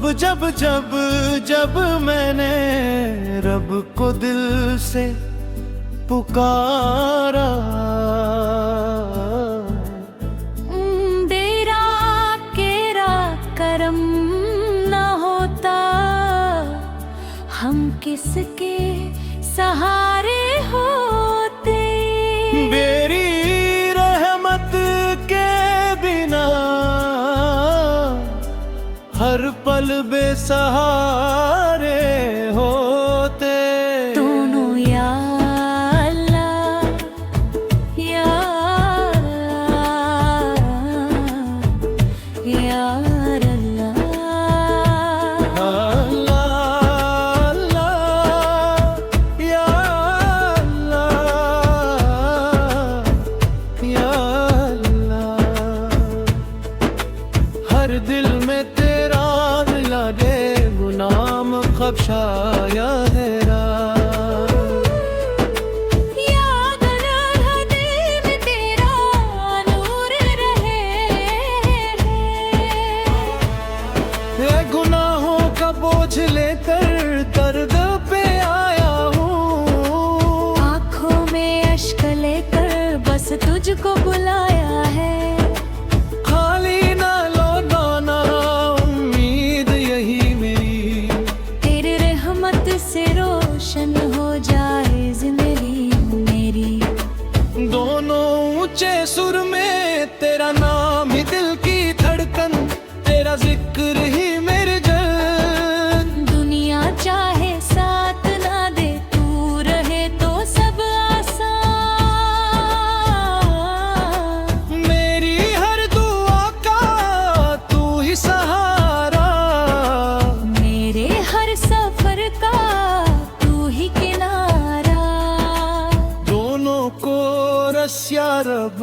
अब जब जब जब मैंने रब को दिल से पुकारा, तेरा केरा करम न होता, हम किसके सहारे होते। मेरी रहमत के बिना हर पल बेसहारे होते। दोनों या अल्लाह या अल्लाह, अल्लाह अल्लाह या अल्लाह या अल्लाह। हर दिल में तेरा मिला दे, गुनाम खबशाया है गुनाहों का बोझ लेकर दर्द पे आया हूँ। आँखों में अश्क लेकर बस तुझको बुलाया है। खाली ना लौटाना उम्मीद यही मेरी, तेरी रहमत से रोशन हो जाए जिंदगी मेरी। दोनों ऊंचे सुर में तेरा नाम ही दिल की धड़कन, तेरा जिक्र ही मेरे जन। दुनिया चाहे साथ ना दे, तू रहे तो सब आसान। मेरी हर दुआ का तू ही सहारा, मेरे हर सफर का तू ही किनारा। दोनों को रस्या रब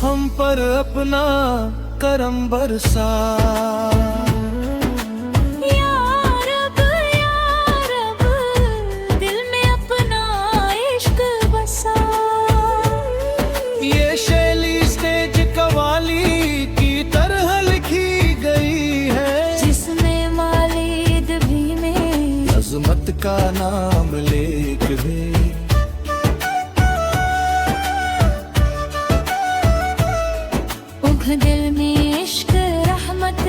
हम पर अपना करम बरसा। या रब दिल में अपना इश्क बसा। ये शैली स्टेज कवाली की तरह लिखी गई है, जिसमें मालिद भी में अजमत का नाम लिख दे। दिल में इश्क रहमत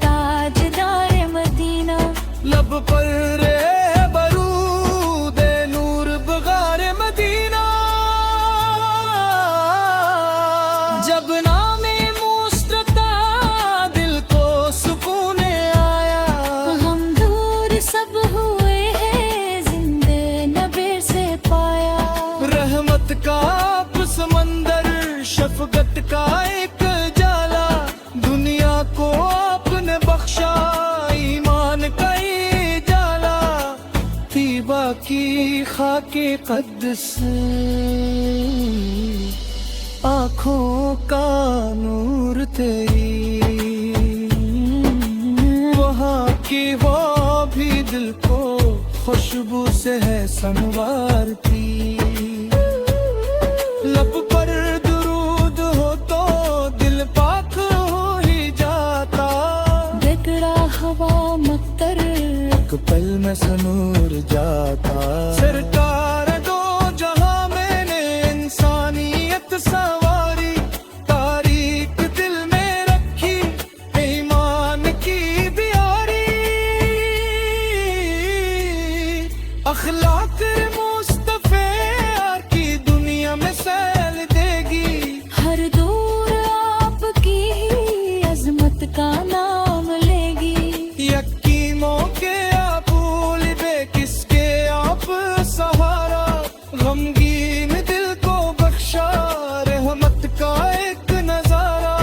ताजदार मदीना। लब पर रे बरूद नूर बगारे मदीना। जब नामे मुस्तफा दिल को सुकून आया, हम दूर सब हुए हैं जिंदे नबी से पाया। रहमत का आप समंदर शफकत का एक जाला, दुनिया को आपने बख्शा ईमान का ये जाला। तीबा की खाके कद्दस आँखों का नूर तेरी, वहाँ की वो भी दिल को खुशबू से है संवारती। लब पर दुरूद हो तो दिल पाक हो ही जाता, बिगड़ा हवा मक्तर एक पल में सनूर जाता। सरकार दो जहां मैंने इंसानियत सवारी, तारीख दिल में रखी ईमान की बियारी। अखलाक मुस्तफे की दुनिया में सैल देगी, हर दूर आपकी अजमत का नाम लेगी। यकीमों के आप भूल बे किसके आप सहारा, गमगीन दिल को बख्शा रहमत का एक नजारा।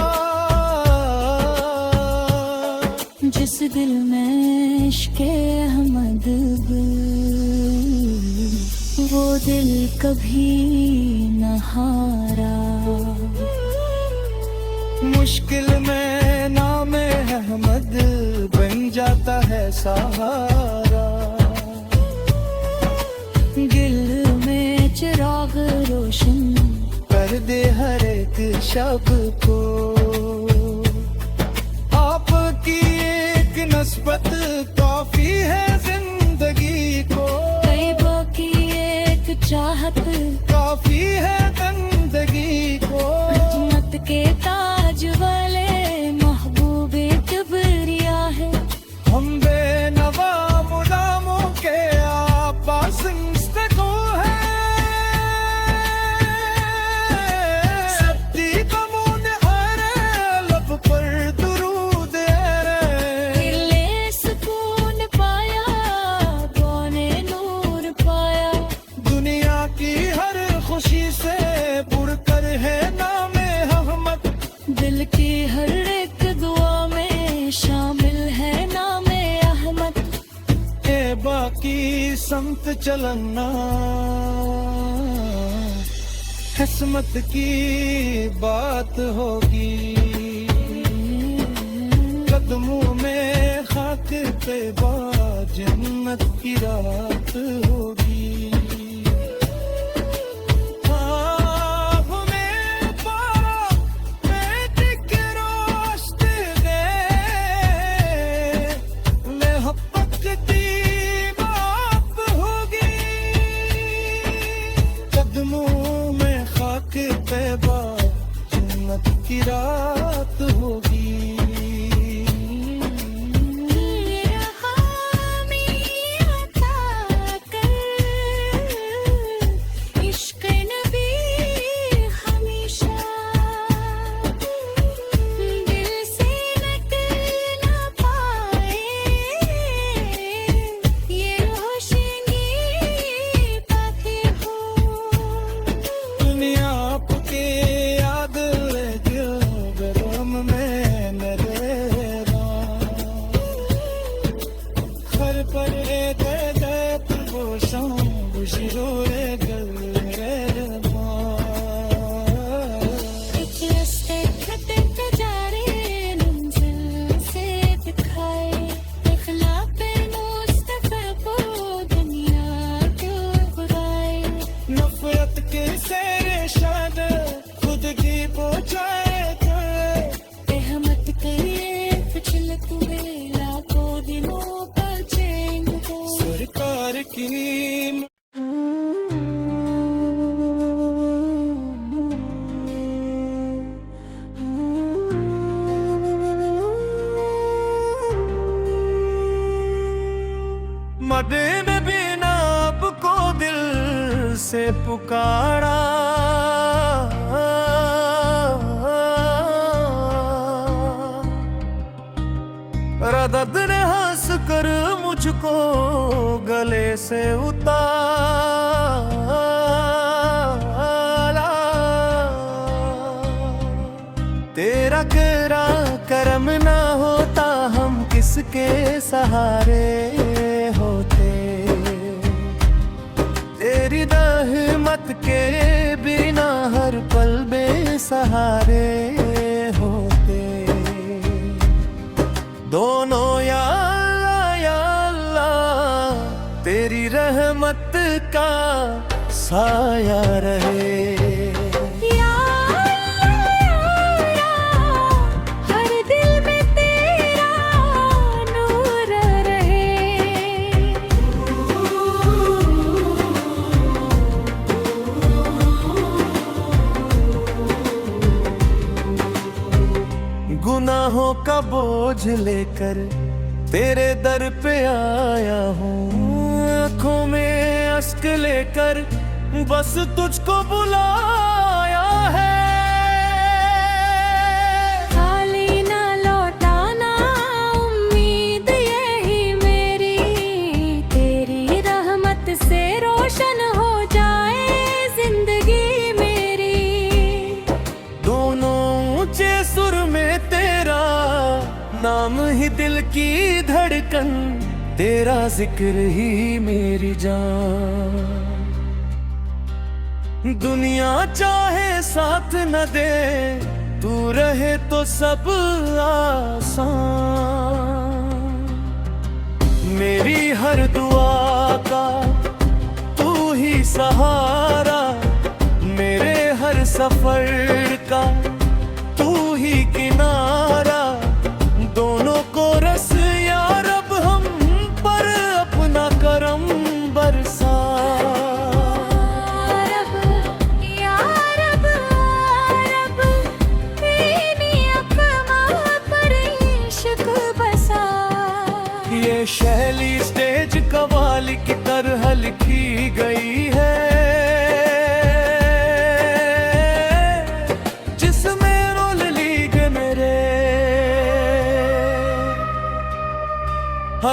जिस दिल में इश्क़े अहमद वो दिल कभी न हारा। मुश्किल में नाम अहमद बन जाता है सहारा। दिल में चिराग रोशन कर दे हर एक शब को, निस्बत काफी है जिंदगी को, तैयबा की एक चाहत काफी है जिंदगी को। अजमत के ताज वाले महबूबे किबरिया है, हम बेनवा मुलामों के आपास को है। सत्ती कमून हरे लब पर दुरूद रे, दिले सुकून पाया बौने नूर पाया। दुनिया की हर खुशी से पुरकर है नामे अहमद, दिल की हर एक दुआ में शामिल है नामे अहमद। ए बाकी संत चलना किस्मत की बात होगी, कदमों में खाक पे जन्नत की रात होगी। जन्नत की रात होगी। इश्क नबी हमेशा दिल से निकल न पाए, ये रोशनी पाते हो। दुनिया आपके याद ले जो गरम में मेरे हर पर दे दे प्रभुषण बुशिरो रे गल रे एक रास्ते खते कजारे मंजिल से दिखाए, इखलाक मुस्तफा को दुनिया क्यों बुराए। नफरत के सेरे शाद खुद की पहुंचाए रहमत करिए पिछलक में लाखों दिनों का चैन को। सरकार की मदीने बिना आपको दिल से पुकारा, रदद ने हंस कर मुझको गले से उतारा। तेरा करा करम ना होता हम किसके सहारे होते, तेरी रहमत के बिना हर पल बेसहारे होते। दोनों या अल्लाह तेरी रहमत का साया रहे। या हर दिल में तेरा नूर रहे। गुनाहों का बोझ लेकर तेरे दर पे आया हूँ, आँखों में अश्क लेकर बस तुझको बुलाया है। खाली ना लौटाना उम्मीद यही मेरी, तेरी रहमत से रोशन हो जाए जिंदगी मेरी। दोनों ऊंचे सुर में तेरा नाम ही दिल की धड़कन, तेरा जिक्र ही मेरी जान। दुनिया चाहे साथ न दे, तू रहे तो सब आसान। मेरी हर दुआ का तू ही सहारा, मेरे हर सफर का तू ही किनारा। दोनों को रस या रब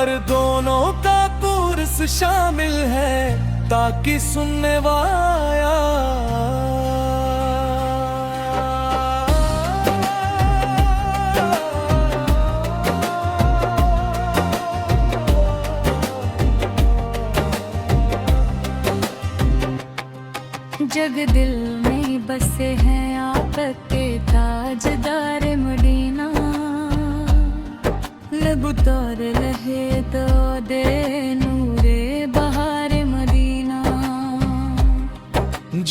हर दोनों का कोर्स शामिल है ताकि सुनने वाला जग दिल में बसे हैं आपके ताजदार मदीना लगु तौर लहे तो दे नूरे बहार मदीना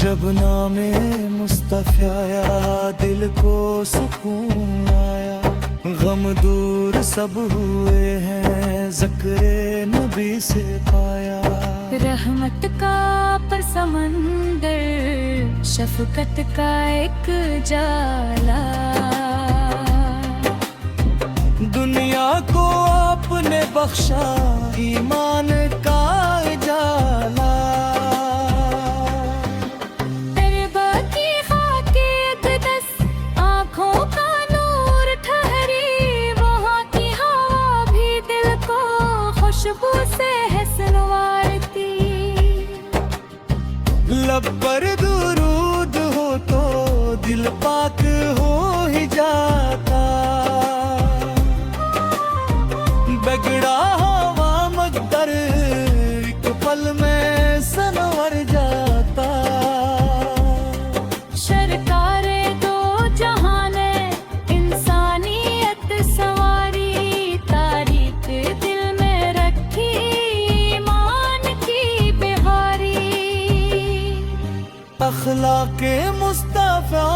जब नामे मुस्तफा आया दिल को सुकून आया गम दूर सब हुए हैं ज़िक्र नबी से पाया रहमत का पर समंदर शफकत का एक जाला दुनिया को आपने बख्शा ईमान का जाला तेरे बाकी खाके अक़दस आँखों का नूर ठहरी वहाँ की हवा भी दिल को खुशबू से है सनवारती लब पर दुरूद हो तो दिल पाक हो ही जाता बिगड़ा हवा मगर एक पल में सनवर जाता सरकारे दो जहाने इंसानियत सवारी तारीख दिल में रखी ईमान की बिहारी अखलाके मुस्तफा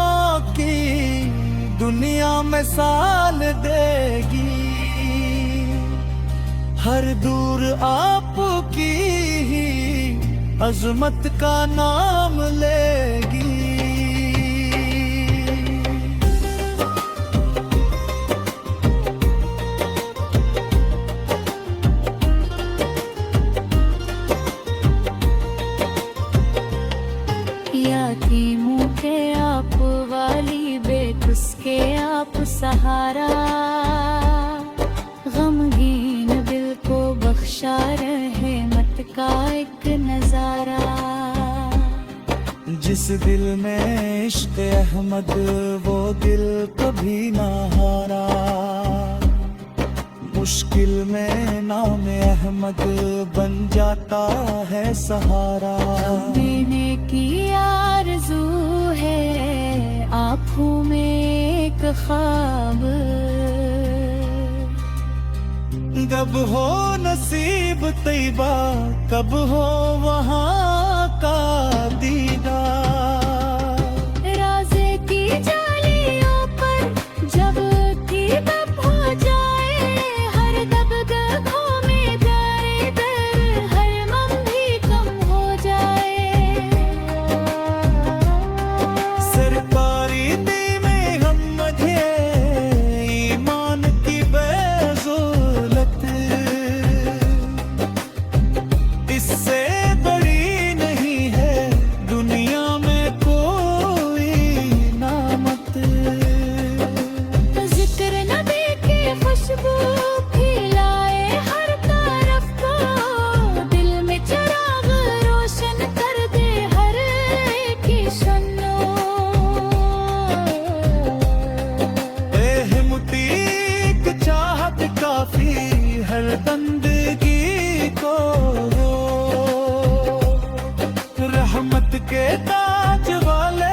की दुनिया में साल देगी हर दूर आपकी ही अजमत का नाम लेगी या की मुँह के आप वाली बेकस के आप सहारा गमगीन दिल को बख्शा रहे मत का एक नजारा जिस दिल में इश्क अहमद वो दिल कभी ना हारा मुश्किल में नाम अहमद बन जाता है सहारा देने की आरज़ू है आँखों में एक ख्वाब कब हो नसीब तैबा कब हो वहाँ का दीदार राज़े की जालियों पर जब की दब हो जाए हर दबदबों में जाए दर हर मम भी कम हो जाए सरकारी दी में हम मधे ईमान की बेजोलत इससे बड़ी नहीं है दुनिया में कोई नामत जिक्र नबी की खुशबू फैलाए हर तरफ को दिल में चिराग रोशन कर दे हर एक की सुनो हिम्मती एक चाहत काफी हर बंदगी को रहमत के ताज वाले